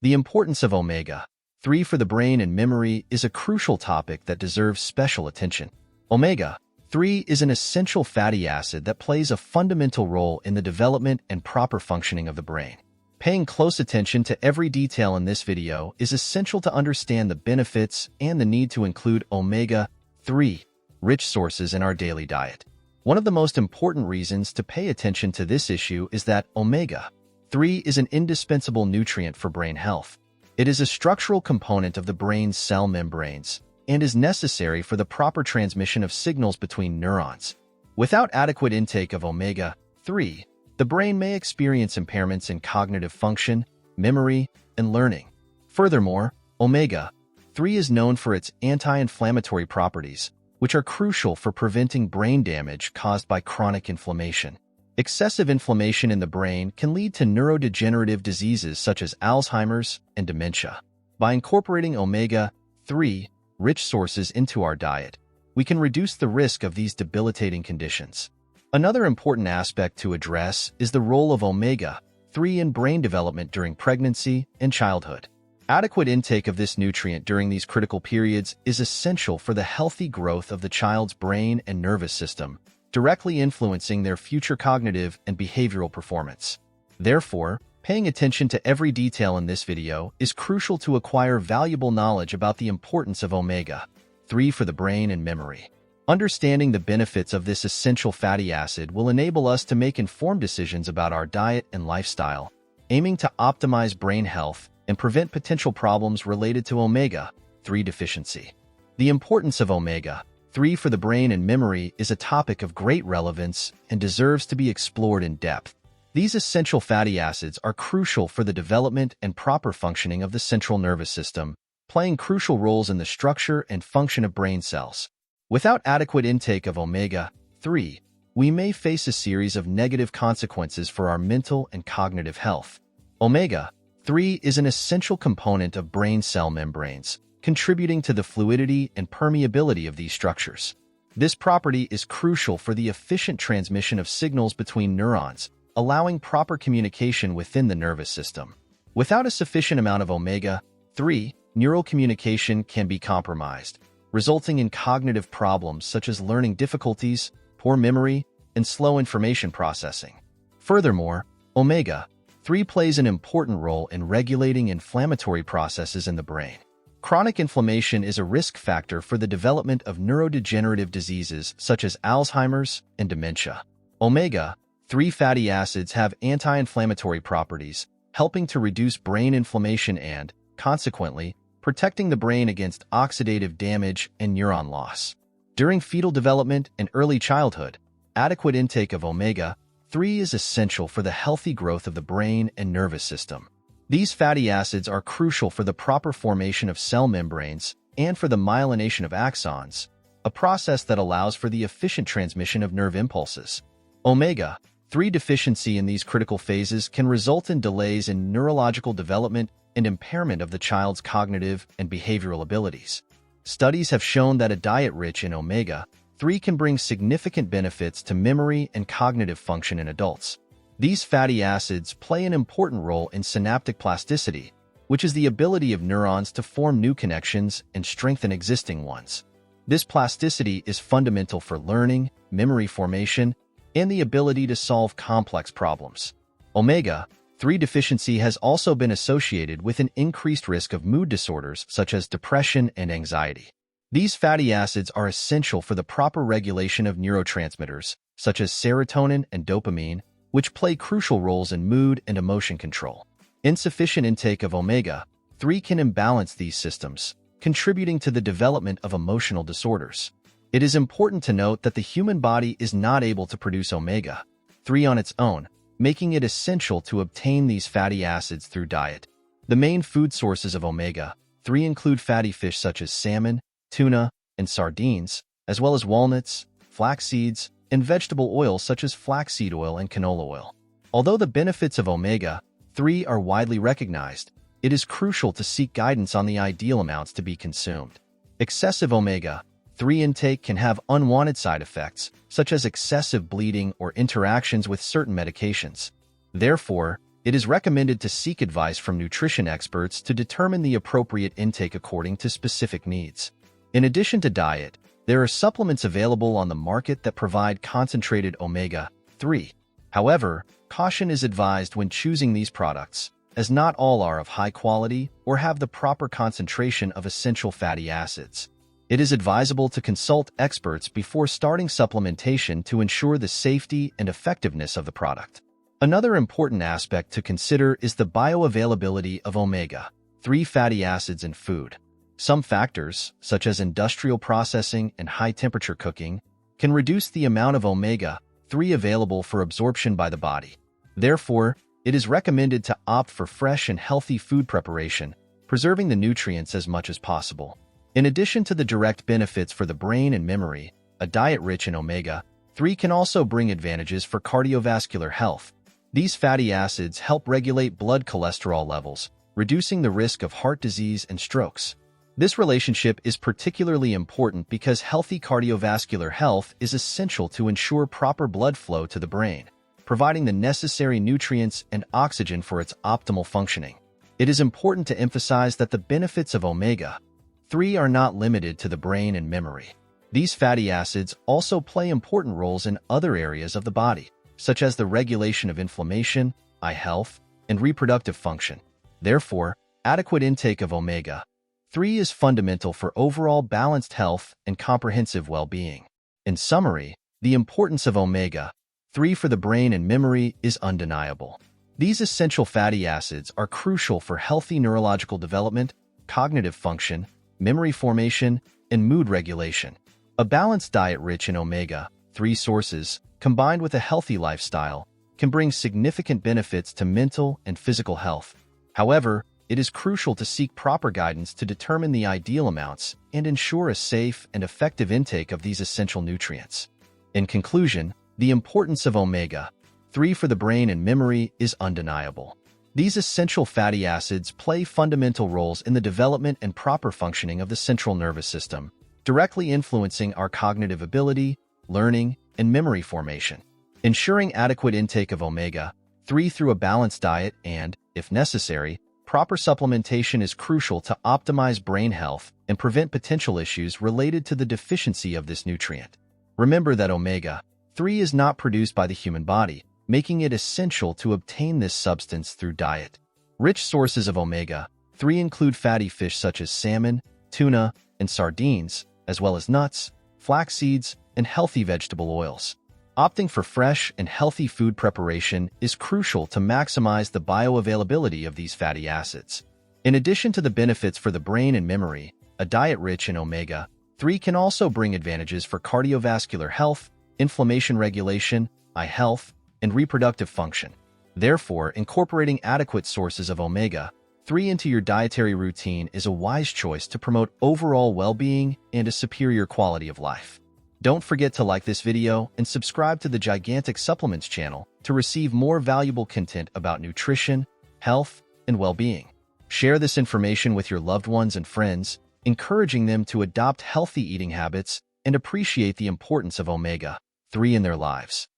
The importance of omega-3 for the brain and memory is a crucial topic that deserves special attention. Omega-3 is an essential fatty acid that plays a fundamental role in the development and proper functioning of the brain. Paying close attention to every detail in this video is essential to understand the benefits and the need to include omega-3 rich sources in our daily diet. One of the most important reasons to pay attention to this issue is that omega-3 is an indispensable nutrient for brain health. It is a structural component of the brain's cell membranes and is necessary for the proper transmission of signals between neurons. Without adequate intake of omega-3, the brain may experience impairments in cognitive function, memory, and learning. Furthermore, omega-3 is known for its anti-inflammatory properties, which are crucial for preventing brain damage caused by chronic inflammation. Excessive inflammation in the brain can lead to neurodegenerative diseases such as Alzheimer's and dementia. By incorporating omega-3 rich sources into our diet, we can reduce the risk of these debilitating conditions. Another important aspect to address is the role of omega-3 in brain development during pregnancy and childhood. Adequate intake of this nutrient during these critical periods is essential for the healthy growth of the child's brain and nervous system, directly influencing their future cognitive and behavioral performance. Therefore, paying attention to every detail in this video is crucial to acquire valuable knowledge about the importance of omega-3 for the brain and memory. Understanding the benefits of this essential fatty acid will enable us to make informed decisions about our diet and lifestyle, aiming to optimize brain health and prevent potential problems related to omega-3 deficiency. The importance of omega-3 for the brain and memory is a topic of great relevance and deserves to be explored in depth. These essential fatty acids are crucial for the development and proper functioning of the central nervous system, playing crucial roles in the structure and function of brain cells. Without adequate intake of omega-3, we may face a series of negative consequences for our mental and cognitive health. Omega-3 is an essential component of brain cell membranes, contributing to the fluidity and permeability of these structures. This property is crucial for the efficient transmission of signals between neurons, allowing proper communication within the nervous system. Without a sufficient amount of omega-3, neural communication can be compromised, resulting in cognitive problems such as learning difficulties, poor memory, and slow information processing. Furthermore, omega-3 plays an important role in regulating inflammatory processes in the brain. Chronic inflammation is a risk factor for the development of neurodegenerative diseases such as Alzheimer's and dementia. Omega-3 fatty acids have anti-inflammatory properties, helping to reduce brain inflammation and, consequently, protecting the brain against oxidative damage and neuron loss. During fetal development and early childhood, adequate intake of omega-3 is essential for the healthy growth of the brain and nervous system. These fatty acids are crucial for the proper formation of cell membranes and for the myelination of axons, a process that allows for the efficient transmission of nerve impulses. Omega-3 deficiency in these critical phases can result in delays in neurological development and impairment of the child's cognitive and behavioral abilities. Studies have shown that a diet rich in omega-3 can bring significant benefits to memory and cognitive function in adults. These fatty acids play an important role in synaptic plasticity, which is the ability of neurons to form new connections and strengthen existing ones. This plasticity is fundamental for learning, memory formation, and the ability to solve complex problems. Omega-3 deficiency has also been associated with an increased risk of mood disorders such as depression and anxiety. These fatty acids are essential for the proper regulation of neurotransmitters, such as serotonin and dopamine, which play crucial roles in mood and emotion control. Insufficient intake of omega-3 can imbalance these systems, contributing to the development of emotional disorders. It is important to note that the human body is not able to produce omega-3 on its own, making it essential to obtain these fatty acids through diet. The main food sources of omega-3 include fatty fish such as salmon, tuna, and sardines, as well as walnuts, flax seeds, and vegetable oils such as flaxseed oil and canola oil. Although the benefits of omega-3 are widely recognized, it is crucial to seek guidance on the ideal amounts to be consumed. Excessive omega-3 intake can have unwanted side effects, such as excessive bleeding or interactions with certain medications. Therefore, it is recommended to seek advice from nutrition experts to determine the appropriate intake according to specific needs. In addition to diet, there are supplements available on the market that provide concentrated omega-3. However, caution is advised when choosing these products, as not all are of high quality or have the proper concentration of essential fatty acids. It is advisable to consult experts before starting supplementation to ensure the safety and effectiveness of the product. Another important aspect to consider is the bioavailability of omega-3 fatty acids in food. Some factors, such as industrial processing and high-temperature cooking, can reduce the amount of omega-3 available for absorption by the body. Therefore, it is recommended to opt for fresh and healthy food preparation, preserving the nutrients as much as possible. In addition to the direct benefits for the brain and memory, a diet rich in omega-3 can also bring advantages for cardiovascular health. These fatty acids help regulate blood cholesterol levels, reducing the risk of heart disease and strokes. This relationship is particularly important because healthy cardiovascular health is essential to ensure proper blood flow to the brain, providing the necessary nutrients and oxygen for its optimal functioning. It is important to emphasize that the benefits of omega-3 are not limited to the brain and memory. These fatty acids also play important roles in other areas of the body, such as the regulation of inflammation, eye health, and reproductive function. Therefore, adequate intake of omega-3 is fundamental for overall balanced health and comprehensive well-being. In summary, the importance of omega-3 for the brain and memory is undeniable. These essential fatty acids are crucial for healthy neurological development, cognitive function, memory formation, and mood regulation. A balanced diet rich in omega-3 sources, combined with a healthy lifestyle, can bring significant benefits to mental and physical health. However, it is crucial to seek proper guidance to determine the ideal amounts and ensure a safe and effective intake of these essential nutrients. In conclusion, the importance of omega-3 for the brain and memory is undeniable. These essential fatty acids play fundamental roles in the development and proper functioning of the central nervous system, directly influencing our cognitive ability, learning, and memory formation. Ensuring adequate intake of omega-3 through a balanced diet and, if necessary, proper supplementation is crucial to optimize brain health and prevent potential issues related to the deficiency of this nutrient. Remember that omega-3 is not produced by the human body, making it essential to obtain this substance through diet. Rich sources of omega-3 include fatty fish such as salmon, tuna, and sardines, as well as nuts, flax seeds, and healthy vegetable oils. Opting for fresh and healthy food preparation is crucial to maximize the bioavailability of these fatty acids. In addition to the benefits for the brain and memory, a diet rich in omega-3 can also bring advantages for cardiovascular health, inflammation regulation, eye health, and reproductive function. Therefore, incorporating adequate sources of omega-3 into your dietary routine is a wise choice to promote overall well-being and a superior quality of life. Don't forget to like this video and subscribe to the Gigantic Supplements channel to receive more valuable content about nutrition, health, and well-being. Share this information with your loved ones and friends, encouraging them to adopt healthy eating habits and appreciate the importance of omega-3 in their lives.